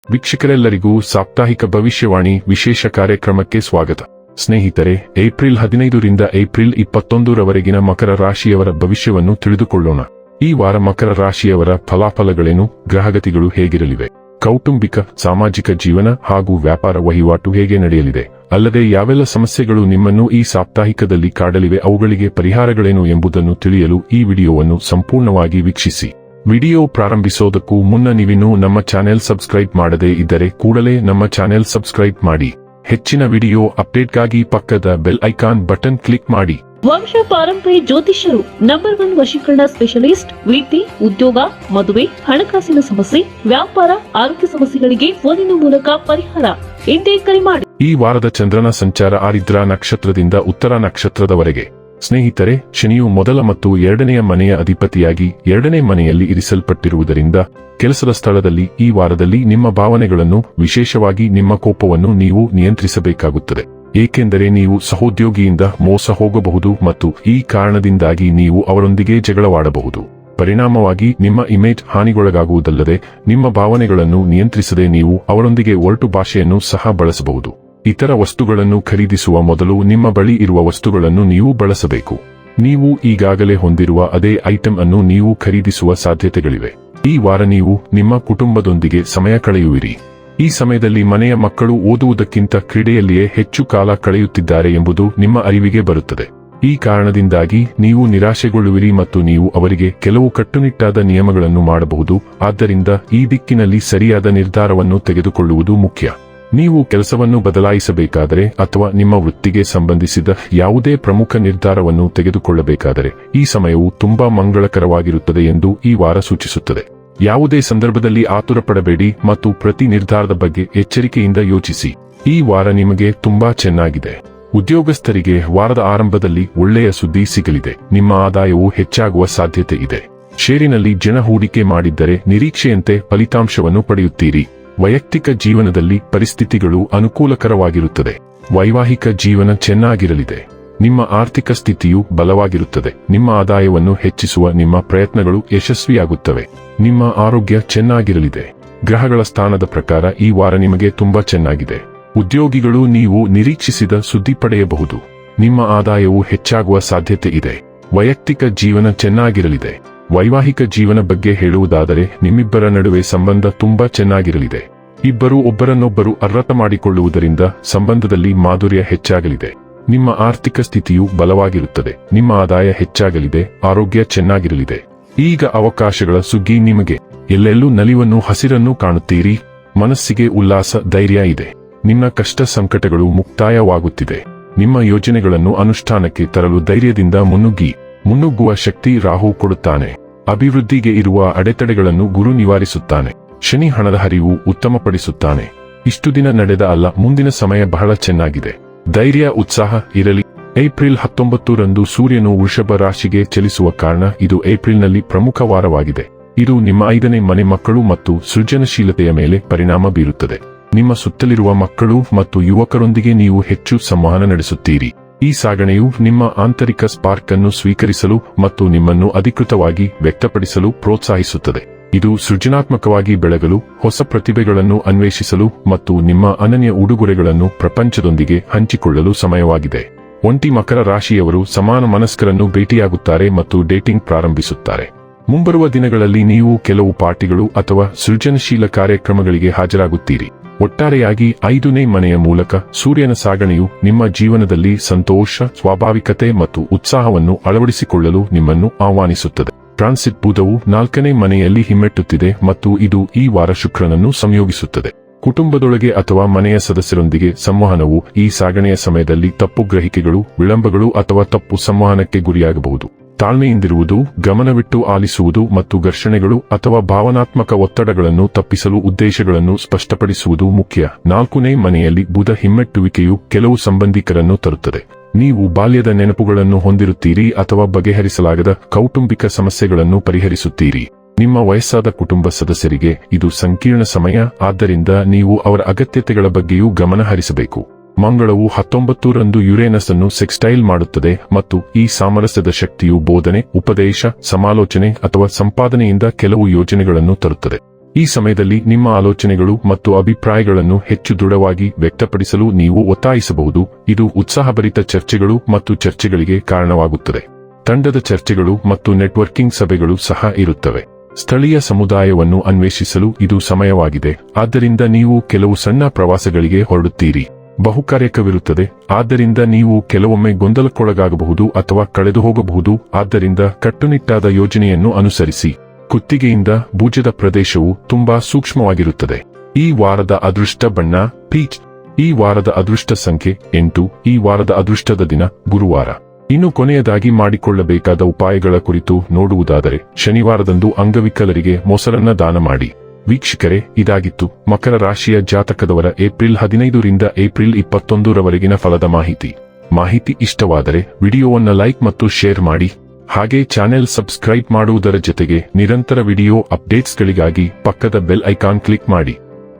ವೀಕ್ಷಕರೆಲ್ಲರಿಗೂ ಸಾಪ್ತಾಹಿಕ ಭವಿಷ್ಯವಾಣಿ ವಿಶೇಷ ಕಾರ್ಯಕ್ರಮಕ್ಕೆ ಸ್ವಾಗತ. ಸ್ನೇಹಿತರೆ, ಏಪ್ರಿಲ್ 15 ರಿಂದ ಏಪ್ರಿಲ್ 21 ರವರೆಗಿನ ಮಕರ ರಾಶಿಯವರ ಭವಿಷ್ಯವನ್ನು ತಿಳಿದುಕೊಳ್ಳೋಣ. ಈ ವಾರ ಮಕರ ರಾಶಿಯವರ ಫಲಾಫಲಗಳೇನು, ಗ್ರಹಗತಿಗಳು ಹೇಗಿರಲಿವೆ, ಕೌಟುಂಬಿಕ ಸಾಮಾಜಿಕ ಜೀವನ ಹಾಗೂ ವ್ಯಾಪಾರ ವಹಿವಾಟು ಹೇಗೆ ನಡೆಯಲಿದೆ, ಅಲ್ಲದೆ ಯಾವೆಲ್ಲ ಸಮಸ್ಯೆಗಳು ನಿಮ್ಮನ್ನು ಈ ಸಾಪ್ತಾಹಿಕದಲ್ಲಿ ಕಾಡಲಿವೆ, ಅವುಗಳಿಗೆ ಪರಿಹಾರಗಳೇನು ಎಂಬುದನ್ನು ತಿಳಿಯಲು ಈ ವಿಡಿಯೋವನ್ನು ಸಂಪೂರ್ಣವಾಗಿ ವೀಕ್ಷಿಸಿ. ವಿಡಿಯೋ ಪ್ರಾರಂಭಿಸೋದಕ್ಕೂ ಮುನ್ನ ನೀವಿನ್ನೂ ನಮ್ಮ ಚಾನೆಲ್ ಸಬ್ಸ್ಕ್ರೈಬ್ ಮಾಡದೇ ಇದ್ದರೆ ಕೂಡಲೇ ನಮ್ಮ ಚಾನೆಲ್ ಸಬ್ಸ್ಕ್ರೈಬ್ ಮಾಡಿ. ಹೆಚ್ಚಿನ ವಿಡಿಯೋ ಅಪ್ಡೇಟ್ಗಾಗಿ ಪಕ್ಕದ ಬೆಲ್ ಐಕಾನ್ ಬಟನ್ ಕ್ಲಿಕ್ ಮಾಡಿ. ವಂಶ ಪಾರಂಪರ್ಯ ಜ್ಯೋತಿಷ್ಯರು ನಂಬರ್ 1 ವಶೀಕರಣ ಸ್ಪೆಷಲಿಸ್ಟ್. ವೃತ್ತಿ, ಉದ್ಯೋಗ, ಮದುವೆ, ಹಣಕಾಸಿನ ಸಮಸ್ಯೆ, ವ್ಯಾಪಾರ, ಆರೋಗ್ಯ ಸಮಸ್ಯೆಗಳಿಗೆ ಫೋನಿನ ಮೂಲಕ ಪರಿಹಾರ. ಇಂದೇ ಕರೆ ಮಾಡಿ. ಈ ವಾರದ ಚಂದ್ರನ ಸಂಚಾರ ಆರಿದ್ರ ನಕ್ಷತ್ರದಿಂದ ಉತ್ತರ ನಕ್ಷತ್ರದವರೆಗೆ. ಸ್ನೇಹಿತರೆ, ಶನಿಯು ಮೊದಲ ಮತ್ತು ಎರಡನೆಯ ಮನೆಯ ಅಧಿಪತಿಯಾಗಿ ಎರಡನೇ ಮನೆಯಲ್ಲಿ ಇರಿಸಲ್ಪಟ್ಟಿರುವುದರಿಂದ ಕೆಲಸದ ಸ್ಥಳದಲ್ಲಿ ಈ ವಾರದಲ್ಲಿ ನಿಮ್ಮ ಭಾವನೆಗಳನ್ನು, ವಿಶೇಷವಾಗಿ ನಿಮ್ಮ ಕೋಪವನ್ನು ನೀವು ನಿಯಂತ್ರಿಸಬೇಕಾಗುತ್ತದೆ. ಏಕೆಂದರೆ ನೀವು ಸಹೋದ್ಯೋಗಿಯಿಂದ ಮೋಸ ಹೋಗಬಹುದು ಮತ್ತು ಈ ಕಾರಣದಿಂದಾಗಿ ನೀವು ಅವರೊಂದಿಗೆ ಜಗಳವಾಡಬಹುದು. ಪರಿಣಾಮವಾಗಿ ನಿಮ್ಮ ಇಮೇಜ್ ಹಾನಿಗೊಳಗಾಗುವುದಲ್ಲದೆ ನಿಮ್ಮ ಭಾವನೆಗಳನ್ನು ನಿಯಂತ್ರಿಸದೆ ನೀವು ಅವರೊಂದಿಗೆ ಒರಟು ಭಾಷೆಯನ್ನು ಸಹ ಬಳಸಬಹುದು. ಇತರ ವಸ್ತುಗಳನ್ನು ಖರೀದಿಸುವ ಮೊದಲು ನಿಮ್ಮ ಬಳಿ ಇರುವ ವಸ್ತುಗಳನ್ನು ನೀವು ಬಳಸಬೇಕು. ನೀವು ಈಗಾಗಲೇ ಹೊಂದಿರುವ ಅದೇ ಐಟಂ ಅನ್ನು ನೀವು ಖರೀದಿಸುವ ಸಾಧ್ಯತೆಗಳಿವೆ. ಈ ವಾರ ನೀವು ನಿಮ್ಮ ಕುಟುಂಬದೊಂದಿಗೆ ಸಮಯ ಕಳೆಯುವಿರಿ. ಈ ಸಮಯದಲ್ಲಿ ಮನೆಯ ಮಕ್ಕಳು ಓದುವುದಕ್ಕಿಂತ ಕ್ರೀಡೆಯಲ್ಲಿಯೇ ಹೆಚ್ಚು ಕಾಲ ಕಳೆಯುತ್ತಿದ್ದಾರೆ ಎಂಬುದು ನಿಮ್ಮ ಅರಿವಿಗೆ ಬರುತ್ತದೆ. ಈ ಕಾರಣದಿಂದಾಗಿ ನೀವು ನಿರಾಶೆಗೊಳ್ಳುವಿರಿ ಮತ್ತು ನೀವು ಅವರಿಗೆ ಕೆಲವು ಕಟ್ಟುನಿಟ್ಟಾದ ನಿಯಮಗಳನ್ನು ಮಾಡಬಹುದು. ಆದ್ದರಿಂದ ಈ ದಿಕ್ಕಿನಲ್ಲಿ ಸರಿಯಾದ ನಿರ್ಧಾರವನ್ನು ತೆಗೆದುಕೊಳ್ಳುವುದು ಮುಖ್ಯ. ನೀವು ಕೆಲಸವನ್ನು ಬದಲಾಯಿಸಬೇಕಾದರೆ ಅಥವಾ ನಿಮ್ಮ ವೃತ್ತಿಗೆ ಸಂಬಂಧಿಸಿದ ಯಾವುದೇ ಪ್ರಮುಖ ನಿರ್ಧಾರವನ್ನು ತೆಗೆದುಕೊಳ್ಳಬೇಕಾದರೆ ಈ ಸಮಯವು ತುಂಬಾ ಮಂಗಳಕರವಾಗಿರುತ್ತದೆ ಎಂದು ಈ ವಾರ ಸೂಚಿಸುತ್ತದೆ. ಯಾವುದೇ ಸಂದರ್ಭದಲ್ಲಿ ಆತುರಪಡಬೇಡಿ ಮತ್ತು ಪ್ರತಿ ನಿರ್ಧಾರದ ಬಗ್ಗೆ ಎಚ್ಚರಿಕೆಯಿಂದ ಯೋಚಿಸಿ. ಈ ವಾರ ನಿಮಗೆ ತುಂಬಾ ಚೆನ್ನಾಗಿದೆ. ಉದ್ಯೋಗಸ್ಥರಿಗೆ ವಾರದ ಆರಂಭದಲ್ಲಿ ಒಳ್ಳೆಯ ಸುದ್ದಿ ಸಿಗಲಿದೆ. ನಿಮ್ಮ ಆದಾಯವು ಹೆಚ್ಚಾಗುವ ಸಾಧ್ಯತೆ ಇದೆ. ಷೇರಿನಲ್ಲಿ ಜನ ಹೂಡಿಕೆ ಮಾಡಿದ್ದರೆ ನಿರೀಕ್ಷೆಯಂತೆ ಫಲಿತಾಂಶವನ್ನು ಪಡೆಯುತ್ತೀರಿ. ವೈಯಕ್ತಿಕ ಜೀವನದಲ್ಲಿ ಪರಿಸ್ಥಿತಿಗಳು ಅನುಕೂಲಕರವಾಗಿರುತ್ತದೆ. ವೈವಾಹಿಕ ಜೀವನ ಚೆನ್ನಾಗಿರಲಿದೆ. ನಿಮ್ಮ ಆರ್ಥಿಕ ಸ್ಥಿತಿಯು ಬಲವಾಗಿರುತ್ತದೆ. ನಿಮ್ಮ ಆದಾಯವನ್ನು ಹೆಚ್ಚಿಸುವ ನಿಮ್ಮ ಪ್ರಯತ್ನಗಳು ಯಶಸ್ವಿಯಾಗುತ್ತವೆ. ನಿಮ್ಮ ಆರೋಗ್ಯ ಚೆನ್ನಾಗಿರಲಿದೆ. ಗ್ರಹಗಳ ಸ್ಥಾನದ ಪ್ರಕಾರ ಈ ವಾರ ನಿಮಗೆ ತುಂಬಾ ಚೆನ್ನಾಗಿದೆ. ಉದ್ಯೋಗಿಗಳು ನೀವು ನಿರೀಕ್ಷಿಸಿದ ಸುದ್ದಿ ಪಡೆಯಬಹುದು. ನಿಮ್ಮ ಆದಾಯವು ಹೆಚ್ಚಾಗುವ ಸಾಧ್ಯತೆ ಇದೆ. ವೈಯಕ್ತಿಕ ಜೀವನ ಚೆನ್ನಾಗಿರಲಿದೆ. ವೈವಾಹಿಕ ಜೀವನ ಬಗ್ಗೆ ಹೇಳುವುದಾದರೆ ನಿಮ್ಮಿಬ್ಬರ ನಡುವೆ ಸಂಬಂಧ ತುಂಬಾ ಚೆನ್ನಾಗಿರಲಿದೆ. ಇಬ್ಬರು ಒಬ್ಬರನ್ನೊಬ್ಬರು ಅರ್ಥ ಮಾಡಿಕೊಳ್ಳುವುದರಿಂದ ಸಂಬಂಧದಲ್ಲಿ ಮಾಧುರ್ಯ ಹೆಚ್ಚಾಗಲಿದೆ. ನಿಮ್ಮ ಆರ್ಥಿಕ ಸ್ಥಿತಿಯು ಬಲವಾಗಿರುತ್ತದೆ. ನಿಮ್ಮ ಆದಾಯ ಹೆಚ್ಚಾಗಲಿದೆ. ಆರೋಗ್ಯ ಚೆನ್ನಾಗಿರಲಿದೆ. ಈಗ ಅವಕಾಶಗಳ ಸುಗ್ಗಿ ನಿಮಗೆ. ಎಲ್ಲೆಲ್ಲೂ ನಲಿವನ್ನು, ಹಸಿರನ್ನು ಕಾಣುತ್ತೀರಿ. ಮನಸ್ಸಿಗೆ ಉಲ್ಲಾಸ, ಧೈರ್ಯ ಇದೆ. ನಿಮ್ಮ ಕಷ್ಟ ಸಂಕಟಗಳು ಮುಕ್ತಾಯವಾಗುತ್ತಿದೆ. ನಿಮ್ಮ ಯೋಜನೆಗಳನ್ನು ಅನುಷ್ಠಾನಕ್ಕೆ ತರಲು ಧೈರ್ಯದಿಂದ ಮುನ್ನುಗ್ಗುವ ಶಕ್ತಿ ರಾಹು ಕೊಡುತ್ತಾನೆ. ಅಭಿವೃದ್ಧಿಗೆ ಇರುವ ಅಡೆತಡೆಗಳನ್ನು ಗುರು ನಿವಾರಿಸುತ್ತಾನೆ. ಶನಿ ಹಣದ ಹರಿವು ಉತ್ತಮಪಡಿಸುತ್ತಾನೆ. ಇಷ್ಟು ದಿನ ನಡೆದ ಅಲ್ಲ, ಮುಂದಿನ ಸಮಯ ಬಹಳ ಚೆನ್ನಾಗಿದೆ. ಧೈರ್ಯ, ಉತ್ಸಾಹ ಇರಲಿ. ಏಪ್ರಿಲ್ 19 ರಂದು ಸೂರ್ಯನು ವೃಷಭ ರಾಶಿಗೆ ಚಲಿಸುವ ಕಾರಣ ಇದು ಏಪ್ರಿಲ್ನಲ್ಲಿ ಪ್ರಮುಖ ವಾರವಾಗಿದೆ. ಇದು ನಿಮ್ಮ 5ನೇ ಮನೆ, ಮಕ್ಕಳು ಮತ್ತು ಸೃಜನಶೀಲತೆಯ ಮೇಲೆ ಪರಿಣಾಮ ಬೀರುತ್ತದೆ. ನಿಮ್ಮ ಸುತ್ತಲಿರುವ ಮಕ್ಕಳು ಮತ್ತು ಯುವಕರೊಂದಿಗೆ ನೀವು ಹೆಚ್ಚು ಸಂವಹನ ನಡೆಸುತ್ತೀರಿ. ಈ ಸಾಗಣೆಯು ನಿಮ್ಮ ಆಂತರಿಕ ಸ್ಪಾರ್ಕ್ ಅನ್ನು ಸ್ವೀಕರಿಸಲು ಮತ್ತು ನಿಮ್ಮನ್ನು ಅಧಿಕೃತವಾಗಿ ವ್ಯಕ್ತಪಡಿಸಲು ಪ್ರೋತ್ಸಾಹಿಸುತ್ತದೆ. ಇದು ಸೃಜನಾತ್ಮಕವಾಗಿ ಬೆಳಗಲು, ಹೊಸ ಪ್ರತಿಭೆಗಳನ್ನು ಅನ್ವೇಷಿಸಲು ಮತ್ತು ನಿಮ್ಮ ಅನನ್ಯ ಉಡುಗೊರೆಗಳನ್ನು ಪ್ರಪಂಚದೊಂದಿಗೆ ಹಂಚಿಕೊಳ್ಳಲು ಸಮಯವಾಗಿದೆ. ಒಂಟಿ ಮಕರ ರಾಶಿಯವರು ಸಮಾನ ಮನಸ್ಕರನ್ನು ಭೇಟಿಯಾಗುತ್ತಾರೆ ಮತ್ತು ಡೇಟಿಂಗ್ ಪ್ರಾರಂಭಿಸುತ್ತಾರೆ. ಮುಂಬರುವ ದಿನಗಳಲ್ಲಿ ನೀವು ಕೆಲವು ಪಾರ್ಟಿಗಳು ಅಥವಾ ಸೃಜನಶೀಲ ಕಾರ್ಯಕ್ರಮಗಳಿಗೆ ಹಾಜರಾಗುತ್ತೀರಿ. ಒಟ್ಟಾರೆಯಾಗಿ 5ನೇ ಮನೆಯ ಮೂಲಕ ಸೂರ್ಯನ ಸಾಗಣೆಯು ನಿಮ್ಮ ಜೀವನದಲ್ಲಿ ಸಂತೋಷ, ಸ್ವಾಭಾವಿಕತೆ ಮತ್ತು ಉತ್ಸಾಹವನ್ನು ಅಳವಡಿಸಿಕೊಳ್ಳಲು ನಿಮ್ಮನ್ನು ಆಹ್ವಾನಿಸುತ್ತದೆ. ಟ್ರಾನ್ಸಿಟ್ ಬುಧವು 4ನೇ ಮನೆಯಲ್ಲಿ ಹಿಮ್ಮೆಟ್ಟುತ್ತಿದೆ ಮತ್ತು ಇದು ಈ ವಾರ ಶುಕ್ರನನ್ನು ಸಂಯೋಗಿಸುತ್ತದೆ. ಕುಟುಂಬದೊಳಗೆ ಅಥವಾ ಮನೆಯ ಸದಸ್ಯರೊಂದಿಗೆ ಸಂವಹನವು ಈ ಸಾಗಣೆಯ ಸಮಯದಲ್ಲಿ ತಪ್ಪು ಗ್ರಹಿಕೆಗಳು, ವಿಳಂಬಗಳು ಅಥವಾ ತಪ್ಪು ಸಂವಹನಕ್ಕೆ ಗುರಿಯಾಗಬಹುದು. ತಾಳ್ಮೆಯಿಂದಿರುವುದು, ಗಮನವಿಟ್ಟು ಆಲಿಸುವುದು ಮತ್ತು ಘರ್ಷಣೆಗಳು ಅಥವಾ ಭಾವನಾತ್ಮಕ ಒತ್ತಡಗಳನ್ನು ತಪ್ಪಿಸಲು ಉದ್ದೇಶಗಳನ್ನು ಸ್ಪಷ್ಟಪಡಿಸುವುದು ಮುಖ್ಯ. 4ನೇ ಮನೆಯಲ್ಲಿ ಬುಧ ಹಿಮ್ಮೆಟ್ಟುವಿಕೆಯು ಕೆಲವು ಸಂಬಂಧಿಕರನ್ನು ತರುತ್ತದೆ. ನೀವು ಬಾಲ್ಯದ ನೆನಪುಗಳನ್ನು ಹೊಂದಿರುತ್ತೀರಿ ಅಥವಾ ಬಗೆಹರಿಸಲಾಗದ ಕೌಟುಂಬಿಕ ಸಮಸ್ಯೆಗಳನ್ನು ಪರಿಹರಿಸುತ್ತೀರಿ. ನಿಮ್ಮ ವಯಸ್ಸಾದ ಕುಟುಂಬ ಸದಸ್ಯರಿಗೆ ಇದು ಸಂಕೀರ್ಣ ಸಮಯ, ಆದ್ದರಿಂದ ನೀವು ಅವರ ಅಗತ್ಯತೆಗಳ ಬಗ್ಗೆಯೂ ಗಮನ ಹರಿಸಬೇಕು. ಮಂಗಳವು 19 ರಂದು ಯುರೇನಸ್ ಅನ್ನು ಸೆಕ್ಸ್ಟೈಲ್ ಮಾಡುತ್ತದೆ ಮತ್ತು ಈ ಸಾಮರಸ್ಯದ ಶಕ್ತಿಯು ಬೋಧನೆ, ಉಪದೇಶ, ಸಮಾಲೋಚನೆ ಅಥವಾ ಸಂಪಾದನೆಯಿಂದ ಕೆಲವು ಯೋಜನೆಗಳನ್ನು ತರುತ್ತದೆ. ಈ ಸಮಯದಲ್ಲಿ ನಿಮ್ಮ ಆಲೋಚನೆಗಳು ಮತ್ತು ಅಭಿಪ್ರಾಯಗಳನ್ನು ಹೆಚ್ಚು ದೃಢವಾಗಿ ವ್ಯಕ್ತಪಡಿಸಲು ನೀವು ಒತ್ತಾಯಿಸಬಹುದು. ಇದು ಉತ್ಸಾಹಭರಿತ ಚರ್ಚೆಗಳು ಮತ್ತು ಚರ್ಚೆಗಳಿಗೆ ಕಾರಣವಾಗುತ್ತದೆ. ತಂಡದ ಚರ್ಚೆಗಳು ಮತ್ತು ನೆಟ್ವರ್ಕಿಂಗ್ ಸಭೆಗಳು ಸಹ ಇರುತ್ತವೆ. ಸ್ಥಳೀಯ ಸಮುದಾಯವನ್ನು ಅನ್ವೇಷಿಸಲು ಇದು ಸಮಯವಾಗಿದೆ. ಆದ್ದರಿಂದ ನೀವು ಕೆಲವು ಸಣ್ಣ ಪ್ರವಾಸಗಳಿಗೆ ಹೊರಡುತ್ತೀರಿ. ಬಹುಕಾರ್ಯಕವಿರುತ್ತದೆ, ಆದ್ದರಿಂದ ನೀವು ಕೆಲವೊಮ್ಮೆ ಗೊಂದಲಕ್ಕೊಳಗಾಗಬಹುದು ಅಥವಾ ಕಳೆದು ಹೋಗಬಹುದು. ಆದ್ದರಿಂದ ಕಟ್ಟುನಿಟ್ಟಾದ ಯೋಜನೆಯನ್ನು ಅನುಸರಿಸಿ. ಕುತ್ತಿಗೆಯಿಂದ ಭುಜದ ಪ್ರದೇಶವು ತುಂಬಾ ಸೂಕ್ಷ್ಮವಾಗಿರುತ್ತದೆ. ಈ ವಾರದ ಅದೃಷ್ಟ ಬಣ್ಣ ಪೀಚ್. ಈ ವಾರದ ಅದೃಷ್ಟ ಸಂಖ್ಯೆ 8. ಈ ವಾರದ ಅದೃಷ್ಟದ ದಿನ ಗುರುವಾರ. ಇನ್ನು ಕೊನೆಯದಾಗಿ ಮಾಡಿಕೊಳ್ಳಬೇಕಾದ ಉಪಾಯಗಳ ಕುರಿತು ನೋಡುವುದಾದರೆ, ಶನಿವಾರದಂದು ಅಂಗವಿಕಲರಿಗೆ ಮೊಸರನ್ನ ದಾನ ಮಾಡಿ. ವೀಕ್ಷಕರೇ, ಇದಾಗಿತ್ತು ಮಕರ ರಾಶಿಯ ಜಾತಕದವರ ಏಪ್ರಿಲ್ 15 ರಿಂದ ಏಪ್ರಿಲ್ 21 ರವರೆಗಿನ ಫಲದ ಮಾಹಿತಿ ಇಷ್ಟವಾದರೆ ವಿಡಿಯೋವನ್ನು ಲೈಕ್ ಮತ್ತು ಶೇರ್ ಮಾಡಿ. ಹಾಗೆ ಚಾನೆಲ್ ಸಬ್ಸ್ಕ್ರೈಬ್ ಮಾಡುವುದರ ಜೊತೆಗೆ ನಿರಂತರ ವಿಡಿಯೋ ಅಪ್ಡೇಟ್ಸ್ಗಳಿಗಾಗಿ ಪಕ್ಕದ ಬೆಲ್ ಐಕಾನ್ ಕ್ಲಿಕ್ ಮಾಡಿ.